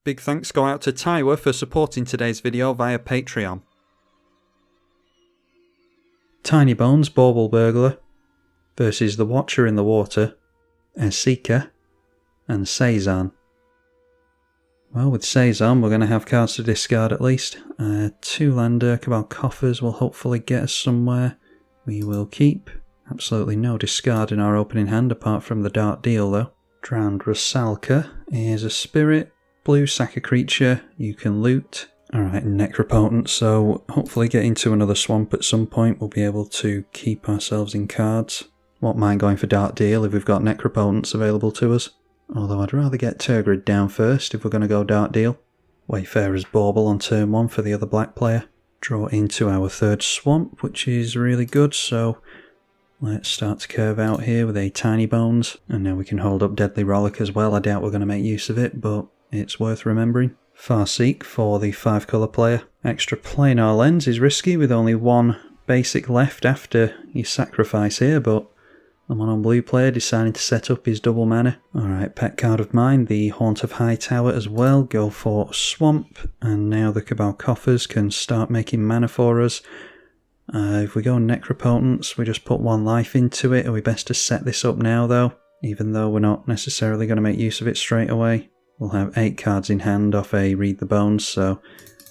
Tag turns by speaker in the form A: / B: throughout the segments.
A: Big thanks go out to Tywa for supporting today's video via Patreon. Tinybones Bauble Burglar versus the Watcher in the Water, Esika, and Cezanne. Well, with Cezanne we're going to have cards to discard at least. 2-lander Cabal Coffers will hopefully get us somewhere. We will keep absolutely no discard in our opening hand apart from the Dark Deal though. Drowned Rusalka is a spirit. Blue, sack a creature, you can loot. Alright, Necropotent, so hopefully get into another swamp at some point. We'll be able to keep ourselves in cards. Won't mind going for Dark Deal if we've got Necropotents available to us. Although I'd rather get Tergrid down first if we're going to go Dark Deal. Wayfarer's Bauble on turn 1 for the other black player. Draw into our third swamp, which is really good, so let's start to curve out here with a Tinybones. And now we can hold up Deadly Rollick as well. I doubt we're going to make use of it, but it's worth remembering. Farseek for the 5-colour player. Extra Planar Lens is risky with only one basic left after you sacrifice here, but the mono-blue player deciding to set up his double mana. Alright, pet card of mine, the Haunt of Hightower as well. Go for Swamp, and now the Cabal Coffers can start making mana for us. If we go Necropotents, we just put 1 life into it. Are we best to set this up now though? Even though we're not necessarily going to make use of it straight away. We'll have 8 cards in hand off a Read the Bones, so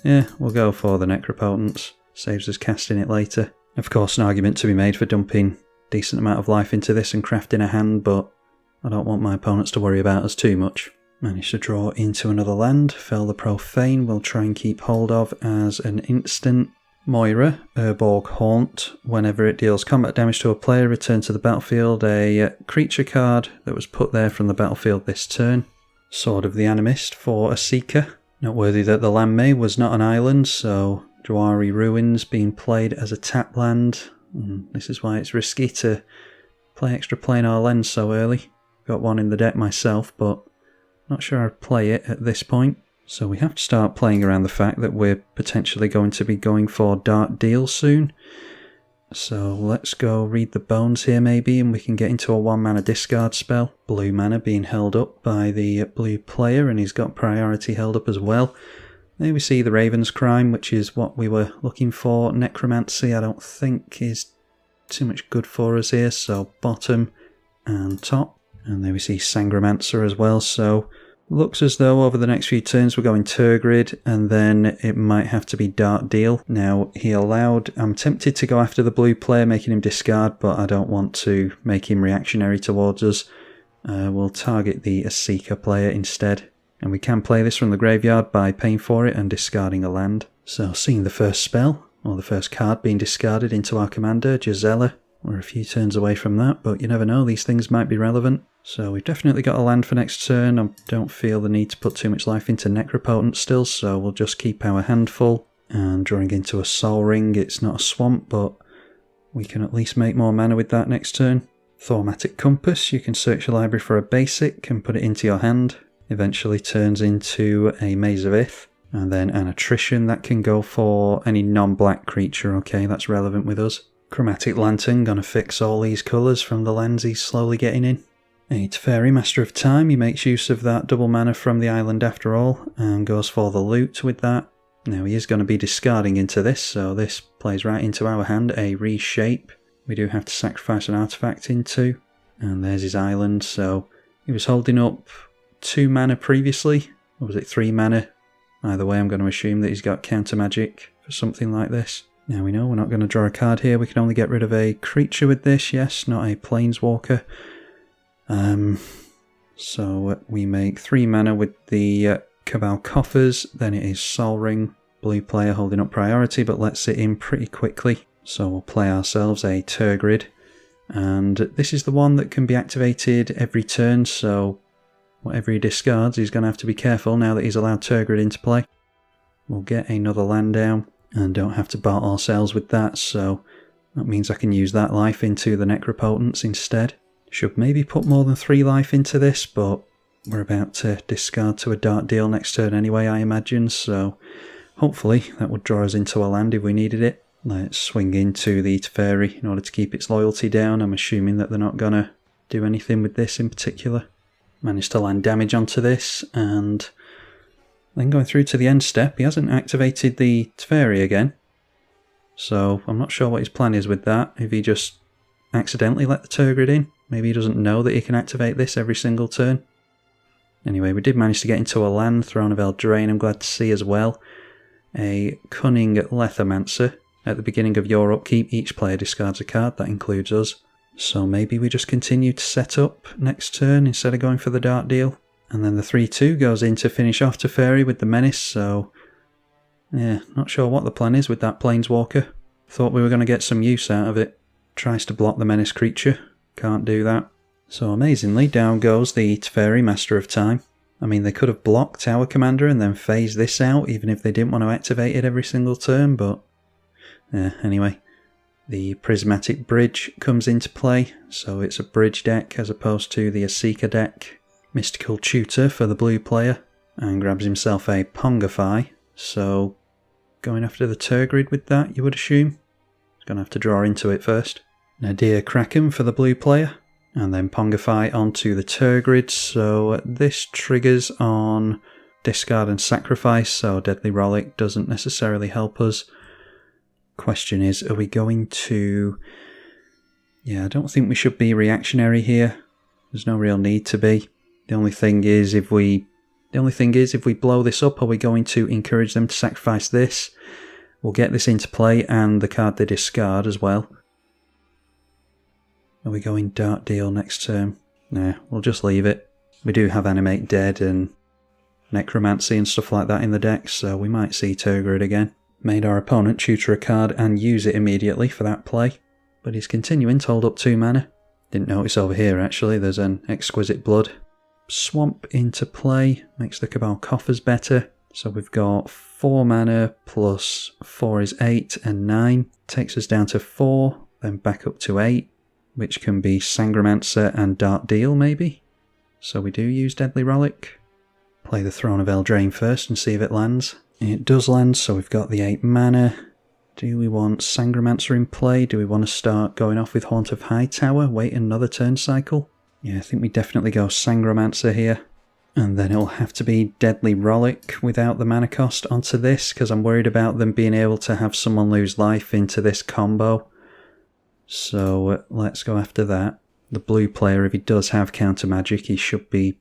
A: yeah, we'll go for the Necropotents. Saves us casting it later. Of course, an argument to be made for dumping a decent amount of life into this and crafting a hand, but I don't want my opponents to worry about us too much. Managed to draw into another land. Fell the Profane we'll try and keep hold of as an instant. Moira, Urborg Haunt. Whenever it deals combat damage to a player, return to the battlefield a creature card that was put there from the battlefield this turn. Sword of the Animist for Esika. Noteworthy that the land may was not an island, so Dwari Ruins being played as a tap land. This is why it's risky to play extra planar lens so early. Got one in the deck myself, but not sure I'd play it at this point. So we have to start playing around the fact that we're potentially going to be going for Dark Deal soon. So let's go Read the Bones here maybe, and we can get into a 1-mana discard spell. Blue mana being held up by the blue player, and he's got priority held up as well. There we see the Raven's Crime, which is what we were looking for. Necromancy I don't think is too much good for us here, so bottom and top. And there we see Sangromancer as well, so looks as though over the next few turns we're going Tergrid, and then it might have to be Dark Deal. Now, I'm tempted to go after the blue player, making him discard, but I don't want to make him reactionary towards us. We'll target the Esika player instead. And we can play this from the graveyard by paying for it and discarding a land. So, seeing the first spell, or the first card being discarded into our commander, Gisela. We're a few turns away from that, but you never know, these things might be relevant. So we've definitely got a land for next turn. I don't feel the need to put too much life into Necropotent still, so we'll just keep our hand full. And drawing into a Soul Ring, it's not a swamp, but we can at least make more mana with that next turn. Thaumatic Compass, you can search your library for a basic and put it into your hand. Eventually turns into a Maze of Ith. And then an Attrition, that can go for any non-black creature, okay, that's relevant with us. Chromatic Lantern, gonna fix all these colours from the lands he's slowly getting in. A Teferi, Master of Time, he makes use of that double mana from the island after all, and goes for the loot with that. Now he is going to be discarding into this, so this plays right into our hand, a Reshape. We do have to sacrifice an artifact into, and there's his island, so he was holding up 2 mana previously, or was it 3 mana? Either way I'm going to assume that he's got counter magic for something like this. Now we know we're not going to draw a card here, we can only get rid of a creature with this, yes, not a planeswalker. So we make 3 mana with the Cabal Coffers, then it is Soul Ring, blue player holding up priority but lets it in pretty quickly. So we'll play ourselves a Tergrid, and this is the one that can be activated every turn, so whatever he discards he's going to have to be careful now that he's allowed Tergrid into play. We'll get another land down and don't have to bart ourselves with that, so that means I can use that life into the Necropotents instead. Should maybe put more than 3 life into this, but we're about to discard to a Dark Deal next turn anyway, I imagine, so hopefully that would draw us into a land if we needed it. Let's swing into the Teferi in order to keep its loyalty down. I'm assuming that they're not going to do anything with this in particular. Managed to land damage onto this, and Then going through to the end step, he hasn't activated the Teferi again. So I'm not sure what his plan is with that. If he just accidentally let the Tergrid in. Maybe he doesn't know that he can activate this every single turn. Anyway, we did manage to get into a land, Throne of Eldraine, I'm glad to see as well. A Cunning Lethomancer. At the beginning of your upkeep, each player discards a card, that includes us. So maybe we just continue to set up next turn instead of going for the Dark Deal. And then the 3-2 goes in to finish off Teferi with the Menace, so yeah, not sure what the plan is with that Planeswalker. Thought we were going to get some use out of it. Tries to block the Menace creature, can't do that. So amazingly, down goes the Teferi, Master of Time. I mean, they could have blocked our commander and then phased this out, even if they didn't want to activate it every single turn, but anyway. The Prismatic Bridge comes into play, so it's a bridge deck as opposed to the Asika deck. Mystical Tutor for the blue player, and grabs himself a Pongify, so going after the Tergrid with that, you would assume. He's going to have to draw into it first. Nadir Kraken for the blue player, and then Pongify onto the Tergrid, so this triggers on discard and sacrifice, so Deadly Rollick doesn't necessarily help us. Question is, are we going to... Yeah, I don't think we should be reactionary here. There's no real need to be. The only thing is if we blow this up, are we going to encourage them to sacrifice this? We'll get this into play and the card they discard as well. Are we going Dark Deal next turn? Nah, we'll just leave it. We do have Animate Dead and Necromancy and stuff like that in the deck, so we might see Tergrid again. Made our opponent tutor a card and use it immediately for that play, but he's continuing to hold up 2 mana. Didn't notice over here actually, there's an Exquisite Blood. Swamp into play, makes the Cabal Coffers better. So we've got 4 mana plus 4 is 8 and 9. Takes us down to 4, then back up to 8, which can be Sangromancer and Dark Deal maybe. So we do use Deadly Rollick. Play the Throne of Eldraine first and see if it lands. It does land, so we've got the 8 mana. Do we want Sangromancer in play? Do we want to start going off with Haunt of Hightower? Wait another turn cycle? Yeah, I think we definitely go Sangromancer here. And then it'll have to be Deadly Rollick without the mana cost onto this, because I'm worried about them being able to have someone lose life into this combo. So let's go after that. The blue player, if he does have counter magic, he should be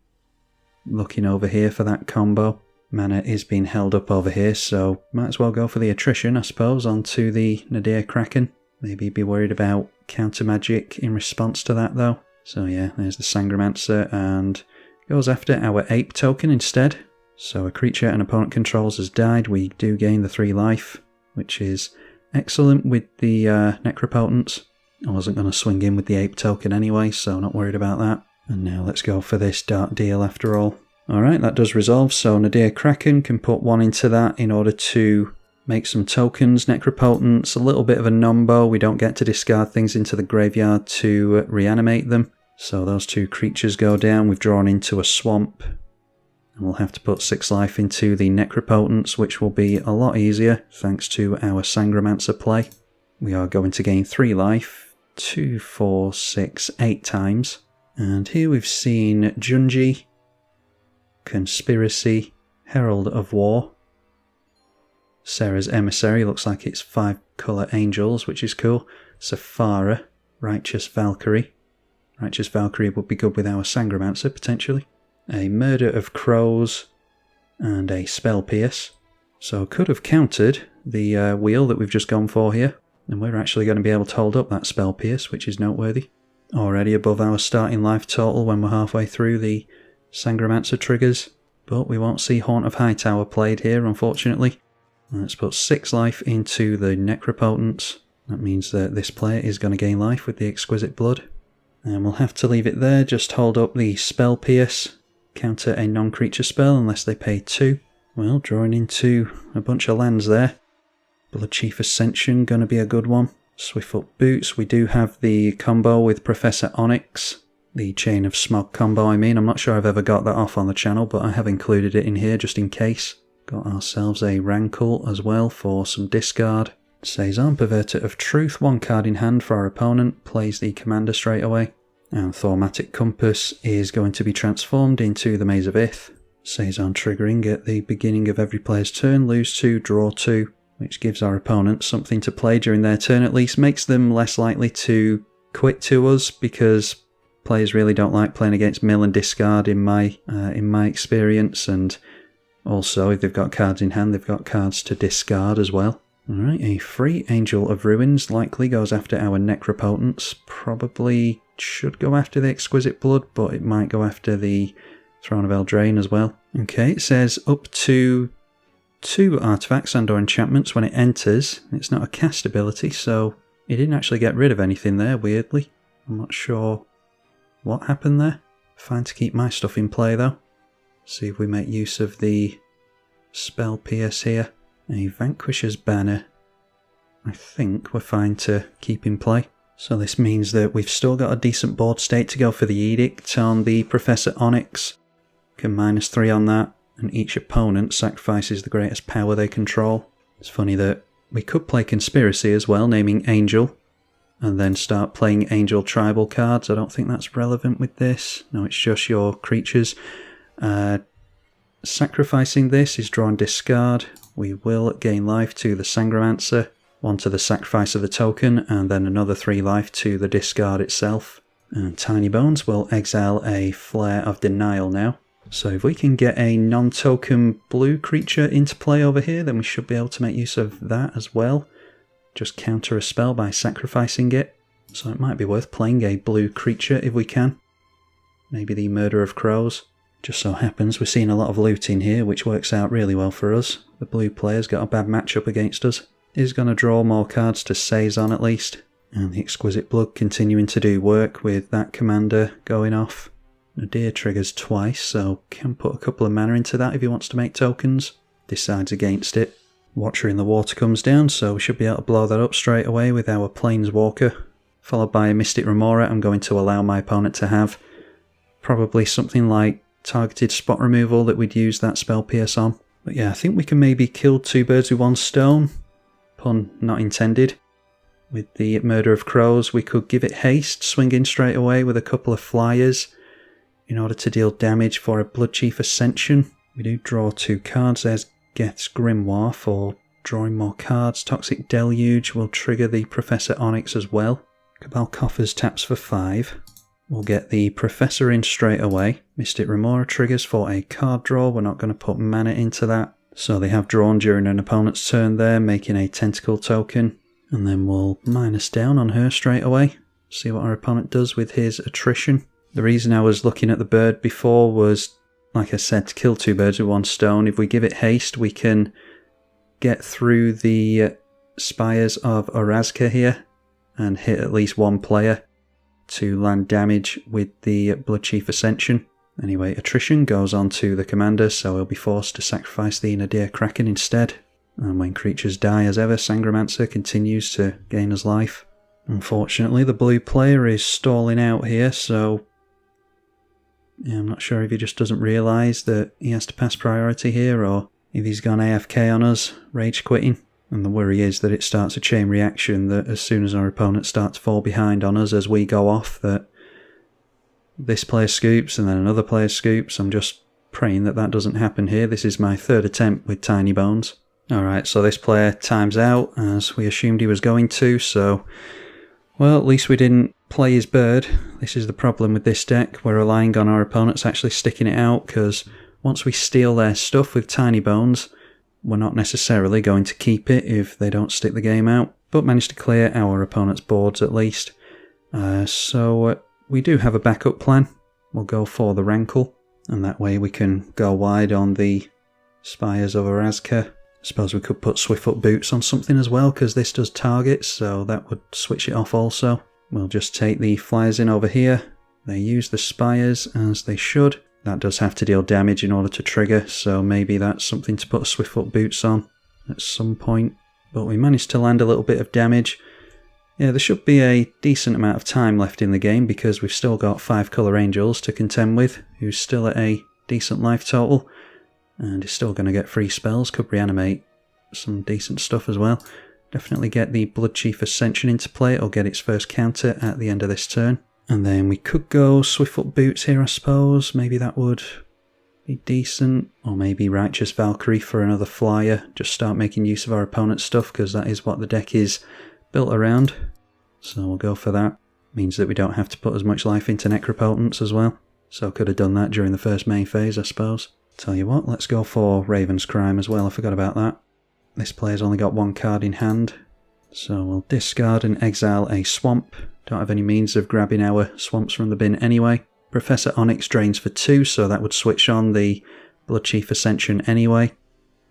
A: looking over here for that combo. Mana is being held up over here, so might as well go for the attrition, I suppose, onto the Nadir Kraken. Maybe be worried about counter magic in response to that though. So yeah, there's the Sangromancer, and goes after our Ape token instead. So a creature an opponent controls has died, we do gain the 3 life, which is excellent with the Necropotence. I wasn't going to swing in with the Ape token anyway, so not worried about that. And now let's go for this Dark Deal after all. Alright, that does resolve, so Nadir Kraken can put 1 into that in order to make some tokens. Necropotence, a little bit of a numbo, we don't get to discard things into the graveyard to reanimate them. So those 2 creatures go down, we've drawn into a swamp. And we'll have to put 6 life into the Necropotence, which will be a lot easier thanks to our Sangromancer play. We are going to gain 3 life, 2, 4, 6, 8 times. And here we've seen Junji, Conspiracy, Herald of War. Sarah's Emissary, looks like it's 5 colour angels, which is cool. Safara, Righteous Valkyrie. Righteous Valkyrie would be good with our Sangromancer, potentially. A Murder of Crows, and a Spell Pierce. So could have countered the wheel that we've just gone for here, and we're actually going to be able to hold up that Spell Pierce, which is noteworthy. Already above our starting life total when we're halfway through the Sangromancer triggers, but we won't see Haunt of Hightower played here, unfortunately. Let's put 6 life into the Necropotence. That means that this player is going to gain life with the Exquisite Blood. And we'll have to leave it there, just hold up the Spell Pierce, counter a non-creature spell unless they pay 2. Well, drawing into a bunch of lands there. Bloodchief Ascension, going to be a good one. Swiftfoot Boots, we do have the combo with Professor Onyx. The Chain of Smog combo, I mean. I'm not sure I've ever got that off on the channel, but I have included it in here just in case. Got ourselves a Rankle as well for some discard. Cezanne, Perverter of Truth, 1 card in hand for our opponent, plays the commander straight away. And Thaumatic Compass is going to be transformed into the Maze of Ith. Cezanne triggering at the beginning of every player's turn, lose 2, draw 2, which gives our opponents something to play during their turn at least, makes them less likely to quit to us because players really don't like playing against mill and discard in my experience, and also if they've got cards in hand they've got cards to discard as well. Alright, a free Angel of Ruins likely goes after our Necropotence, probably should go after the Exquisite Blood, but it might go after the Throne of Eldraine as well. Okay, it says up to 2 artifacts and or enchantments when it enters. It's not a cast ability, so it didn't actually get rid of anything there, weirdly. I'm not sure what happened there. Fine to keep my stuff in play though. See if we make use of the Spell Pierce here. A Vanquisher's Banner. I think we're fine to keep in play. So this means that we've still got a decent board state to go for the Edict on the Professor Onyx. Can -3 on that, and each opponent sacrifices the greatest power they control. It's funny that we could play Conspiracy as well, naming Angel, and then start playing Angel tribal cards. I don't think that's relevant with this. No, it's just your creatures. Sacrificing this is draw and discard. We will gain life to the Sangromancer, 1 to the sacrifice of the token, and then another 3 life to the discard itself. And Tinybones will exile a Flare of Denial now. So if we can get a non-token blue creature into play over here, then we should be able to make use of that as well. Just counter a spell by sacrificing it. So it might be worth playing a blue creature if we can. Maybe the Murder of Crows. Just so happens we're seeing a lot of looting here, which works out really well for us. The blue player's got a bad matchup against us. Is going to draw more cards to Cezanne at least. And the Exquisite Blood continuing to do work with that commander going off. Nadir triggers twice, so can put a couple of mana into that if he wants to make tokens. Decides against it. Watcher in the Water comes down, so we should be able to blow that up straight away with our Planeswalker. Followed by a Mystic Remora. I'm going to allow my opponent to have probably something like targeted spot removal that we'd use that Spell Pierce on. But yeah, I think we can maybe kill 2 birds with 1 stone. Pun not intended. With the Murder of Crows, we could give it haste, swing in straight away with a couple of flyers in order to deal damage for a Bloodchief Ascension. We do draw 2 cards. There's Geth's Grimoire for drawing more cards. Toxic Deluge will trigger the Professor Onyx as well. Cabal Coffers taps for 5. We'll get the Professor in straight away. Mystic Remora triggers for a card draw. We're not going to put mana into that. So they have drawn during an opponent's turn there, making a Tentacle token. And then we'll -down on her straight away. See what our opponent does with his attrition. The reason I was looking at the bird before was, like I said, to kill 2 birds with 1 stone. If we give it haste, we can get through the Spires of Orazca here and hit at least 1 player to land damage with the Bloodchief Ascension. Anyway, attrition goes on to the commander, so he'll be forced to sacrifice the Nadir Kraken instead. And when creatures die as ever, Sangromancer continues to gain us life. Unfortunately, the blue player is stalling out here, so yeah, I'm not sure if he just doesn't realise that he has to pass priority here, or if he's gone AFK on us, rage quitting. And the worry is that it starts a chain reaction, that as soon as our opponents start to fall behind on us as we go off, that this player scoops and then another player scoops. I'm just praying that that doesn't happen here. This is my 3rd attempt with Tinybones. Alright, so this player times out as we assumed he was going to, so well, at least we didn't play his bird. This is the problem with this deck. We're relying on our opponents actually sticking it out, because once we steal their stuff with Tinybones, we're not necessarily going to keep it if they don't stick the game out, but managed to clear our opponent's boards at least. So we do have a backup plan. We'll go for the Rankle, and that way we can go wide on the Spires of Orazca. I suppose we could put Swiftfoot Boots on something as well, because this does target, so that would switch it off also. We'll just take the flyers in over here. They use the Spires as they should. That does have to deal damage in order to trigger, so maybe that's something to put Swiftfoot Boots on at some point. But we managed to land a little bit of damage. Yeah, there should be a decent amount of time left in the game, because we've still got 5 Colour Angels to contend with, who's still at a decent life total. And is still going to get free spells, could reanimate some decent stuff as well. Definitely get the Bloodchief Ascension into play, or get its first counter at the end of this turn. And then we could go Swiftfoot Boots here, I suppose. Maybe that would be decent. Or maybe Righteous Valkyrie for another flyer. Just start making use of our opponent's stuff, because that is what the deck is built around. So we'll go for that. Means that we don't have to put as much life into Necropotence as well. So could have done that during the first main phase, I suppose. Tell you what, let's go for Raven's Crime as well. I forgot about that. This player's only got one card in hand. So we'll discard and exile a swamp. Don't have any means of grabbing our swamps from the bin anyway. Professor Onyx drains for 2, so that would switch on the Bloodchief Ascension anyway,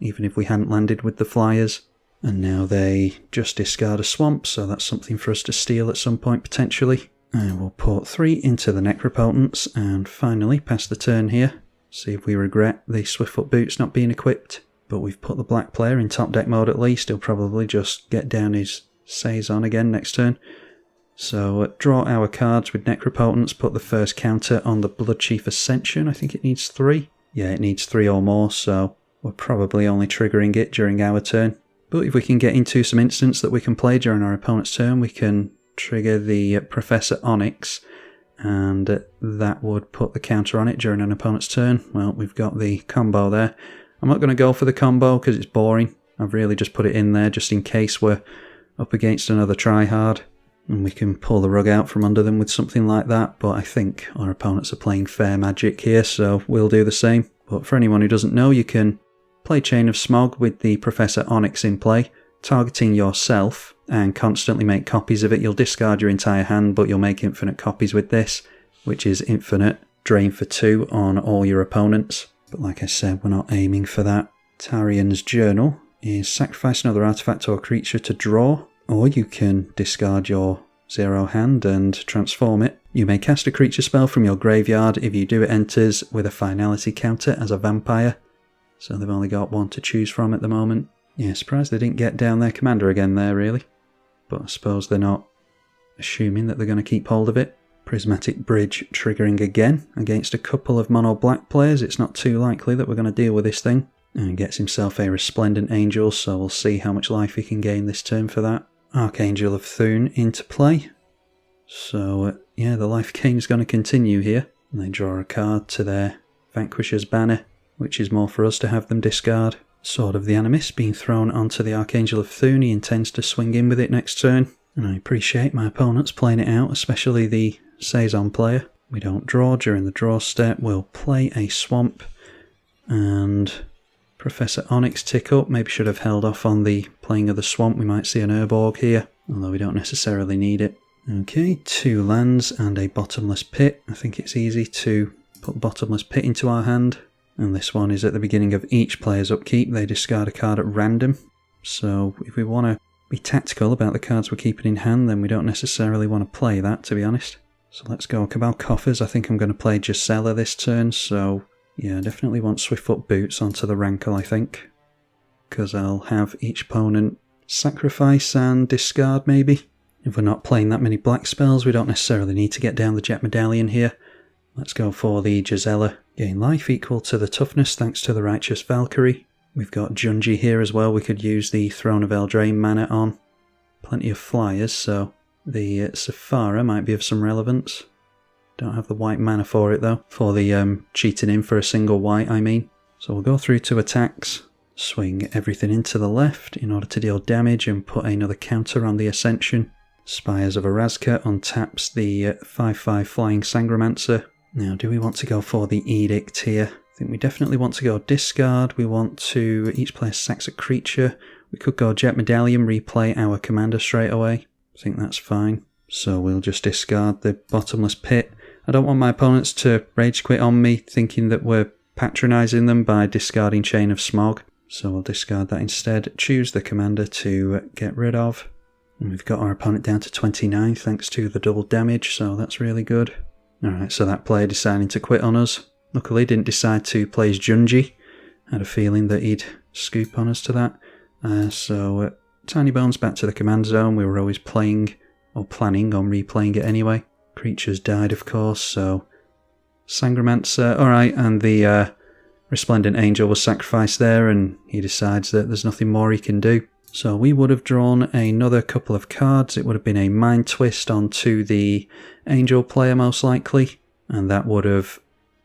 A: even if we hadn't landed with the flyers. And now they just discard a swamp, so that's something for us to steal at some point potentially. And we'll put 3 into the Necropotence, and finally pass the turn here. See if we regret the Swiftfoot Boots not being equipped. But we've put the black player in top deck mode at least. He'll probably just get down his Saison again next turn. So draw our cards with Necropotence, put the first counter on the Bloodchief Ascension. I think it needs 3. Yeah, it needs 3 or more, so we're probably only triggering it during our turn. But if we can get into some instants that we can play during our opponent's turn, we can trigger the Professor Onyx, and that would put the counter on it during an opponent's turn. Well, we've got the combo there. I'm not going to go for the combo because it's boring. I've really just put it in there just in case we're up against another tryhard. And we can pull the rug out from under them with something like that, but I think our opponents are playing fair magic here, so we'll do the same. But for anyone who doesn't know, you can play Chain of Smog with the Professor Onyx in play, targeting yourself, and constantly make copies of it. You'll discard your entire hand, but you'll make infinite copies with this, which is infinite. Drain for 2 on all your opponents. But like I said, we're not aiming for that. Tarian's Journal is sacrifice another artifact or creature to draw. Or you can discard your 0 hand and transform it. You may cast a creature spell from your graveyard. If you do, it enters with a finality counter as a vampire. So they've only got 1 to choose from at the moment. Yeah, surprised they didn't get down their commander again there, really. But I suppose they're not assuming that they're going to keep hold of it. Prismatic Bridge triggering again against a couple of mono black players. It's not too likely that we're going to deal with this thing. And gets himself a Resplendent Angel, so we'll see how much life he can gain this turn for that. Archangel of Thune into play. So, yeah, the life gain is going to continue here. And they draw a card to their Vanquisher's Banner, which is more for us to have them discard. Sword of the Animist being thrown onto the Archangel of Thune. He intends to swing in with it next turn. And I appreciate my opponents playing it out, especially the Saison player. We don't draw during the draw step. We'll play a swamp. And Professor Onyx tick up. Maybe should have held off on the playing of the swamp. We might see an Urborg here, although we don't necessarily need it. Okay, 2 lands and a Bottomless Pit. I think it's easy to put Bottomless Pit into our hand. And this one is at the beginning of each player's upkeep. They discard a card at random. So if we want to be tactical about the cards we're keeping in hand, then we don't necessarily want to play that, to be honest. So let's go Cabal Coffers. I think I'm going to play Gisela this turn, so yeah, I definitely want Swiftfoot Boots onto the Rankle, I think. Because I'll have each opponent sacrifice and discard, maybe. If we're not playing that many black spells, we don't necessarily need to get down the Jet Medallion here. Let's go for the Gisela. Gain life equal to the toughness thanks to the Righteous Valkyrie. We've got Junji here as well. We could use the Throne of Eldraine mana on. Plenty of flyers, so the Sephara might be of some relevance. Don't have the white mana for it though. For the cheating in for a single white, I mean. So we'll go through to attacks. Swing everything into the left in order to deal damage and put another counter on the Ascension. Spires of Orazca untaps the 5/5 Flying Sangromancer. Now, do we want to go for the Edict here? I think we definitely want to go discard. We want to each player sacks a creature. We could go Jet Medallion, replay our commander straight away. I think that's fine. So we'll just discard the Bottomless Pit. I don't want my opponents to rage quit on me, thinking that we're patronising them by discarding Chain of Smog. So we'll discard that instead. Choose the commander to get rid of. And we've got our opponent down to 29 thanks to the double damage, so that's really good. Alright, so that player deciding to quit on us. Luckily didn't decide to play his Junji. Had a feeling that he'd scoop on us to that. So Tinybones back to the command zone. We were always playing, or planning on replaying it anyway. Creatures died, of course, so Sangromancer. Alright, and the Resplendent Angel was sacrificed there, and he decides that there's nothing more he can do. So we would have drawn another couple of cards. It would have been a Mind Twist onto the Angel player most likely, and that would have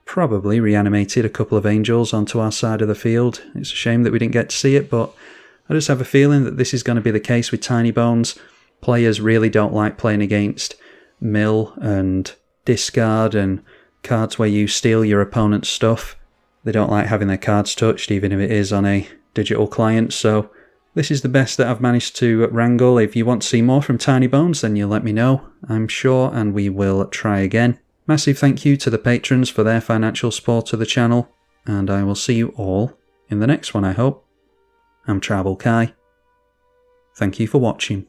A: probably reanimated a couple of angels onto our side of the field. It's a shame that we didn't get to see it, but I just have a feeling that this is going to be the case with Tinybones. Players really don't like playing against mill and discard and cards where you steal your opponent's stuff. They don't like having their cards touched, even if it is on a digital client, so this is the best that I've managed to wrangle. If you want to see more from Tinybones, then you'll let me know, I'm sure, and we will try again. Massive thank you to the patrons for their financial support of the channel, and I will see you all in the next one, I hope. I'm tribalkai. Thank you for watching.